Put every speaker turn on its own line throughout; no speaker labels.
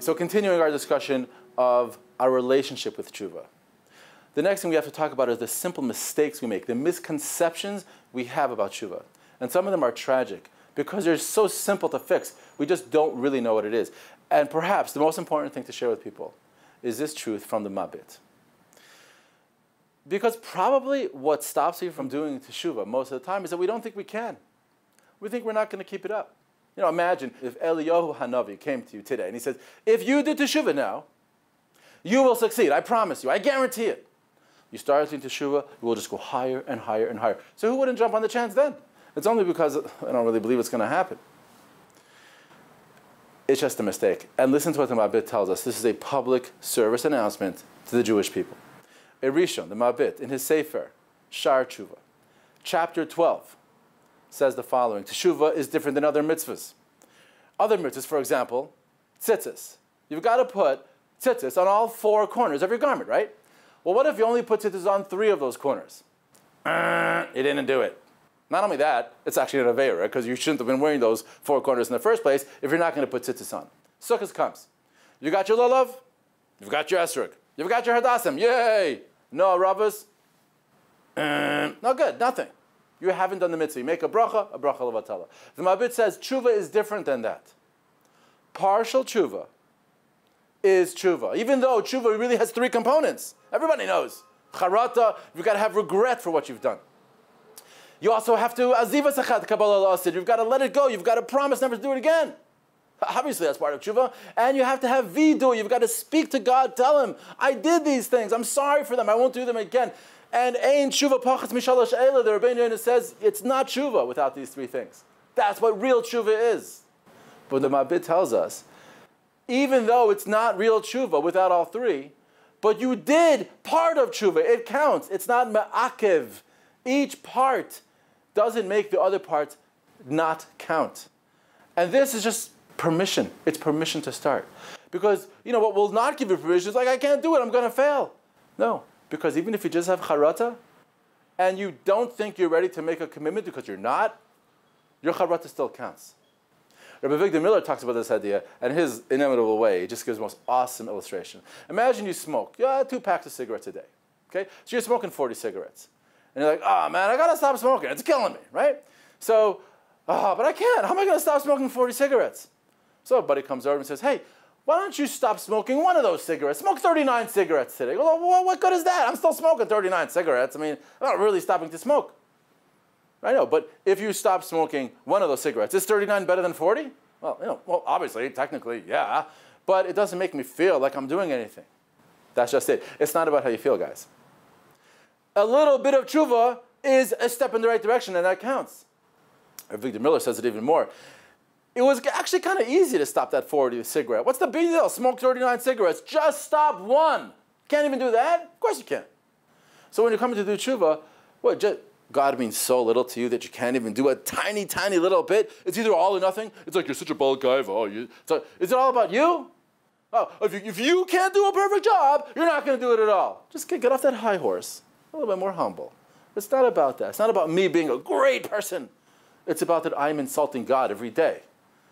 So continuing our discussion of our relationship with tshuva. The next thing we have to talk about is the simple mistakes we make, the misconceptions we have about tshuva. And some of them are tragic because they're so simple to fix. We just don't really know what it is. And perhaps the most important thing to share with people is this truth from the Mabit. Because probably what stops you from doing teshuva most of the time is that we don't think we can. We think we're not going to keep it up. You know, imagine if Eliyahu Hanavi came to you today and he says, if you did teshuva now, you will succeed. I promise you. I guarantee it. You start doing teshuva, you will just go higher and higher and higher. So who wouldn't jump on the chance then? It's only because I don't really believe it's going to happen. It's just a mistake. And listen to what the Mabit tells us. This is a public service announcement to the Jewish people. Rishon, the Mabit, in his Sefer, Shar Tshuva, chapter 12, says the following. Teshuva is different than other mitzvahs. Other mitzvahs, for example, tzitzis. You've got to put tzitzis on all four corners of your garment, right? Well, what if you only put tzitzis on 3 of those corners? You didn't do it. Not only that, it's actually an avera, because you shouldn't have been wearing those 4 corners in the first place if you're not going to put tzitzis on. Sukkot comes. You got your lulav, you've got your esrog, you've got your hadassim, yay! No ravas, no good, nothing. You haven't done the mitzvah. You make a bracha levatala. The Mabit says tshuva is different than that. Partial tshuva is tshuva, even though tshuva really has 3 components. Everybody knows. Charata, you've got to have regret for what you've done. You also have to aziva sachat kabbalah l'asid. You've got to let it go. You've got to promise never to do it again. Obviously, that's part of tshuva. And you have to have vidu. You've got to speak to God. Tell Him, I did these things. I'm sorry for them. I won't do them again. And ein tshuva pachatz mishalosh eila. The Rebbeinu Yonah says it's not tshuva without these 3 things. That's what real tshuva is. But the Mabit tells us, even though it's not real tshuva without all 3, but you did part of tshuva. It counts. It's not me'akev. Each part doesn't make the other parts not count. And this is just permission. It's permission to start. Because, you know, what will not give you permission is like, I can't do it, I'm going to fail. No, because even if you just have charata, and you don't think you're ready to make a commitment because you're not, your charata still counts. Rabbi Victor Miller talks about this idea, and his inimitable way, he just gives the most awesome illustration. Imagine you smoke 2 packs of cigarettes a day. Okay? So you're smoking 40 cigarettes. And you're like, oh man, I gotta stop smoking. It's killing me, right? So, but I can't. How am I gonna stop smoking 40 cigarettes? So a buddy comes over and says, hey, why don't you stop smoking 1 of those cigarettes? Smoke 39 cigarettes today. Well, what good is that? I'm still smoking 39 cigarettes. I mean, I'm not really stopping to smoke. I know, but if you stop smoking 1 of those cigarettes, is 39 better than 40? Well, you know, well, obviously, technically, yeah. But it doesn't make me feel like I'm doing anything. That's just it. It's not about how you feel, guys. A little bit of tshuva is a step in the right direction, and that counts. Victor Miller says it even more. It was actually kind of easy to stop that 40 cigarette. What's the big deal? Smoke 39 cigarettes. Just stop 1. Can't even do that? Of course you can. So when you're coming to do tshuva, what, God means so little to you that you can't even do a tiny, tiny little bit? It's either all or nothing. It's like, you're such a bold guy. So is it all about you? Oh, if you can't do a perfect job, you're not going to do it at all. Just get off that high horse. A little bit more humble. It's not about that. It's not about me being a great person. It's about that I'm insulting God every day.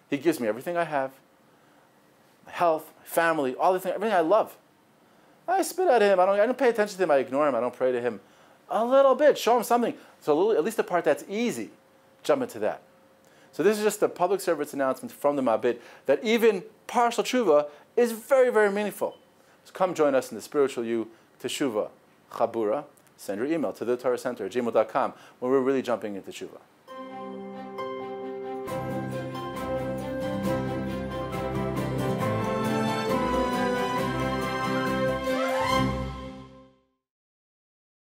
He gives me everything I have, my health, my family, all the things, everything I love. I spit at Him. I don't pay attention to Him. I ignore Him. I don't pray to Him. A little bit. Show Him something. So at least the part that's easy, jump into that. So this is just a public service announcement from the Mabit that even partial tshuva is very, very meaningful. So come join us in the Spiritual You Teshuva Chabura. Send your email to the Torah Center at gmail.com when we're really jumping into tshuva.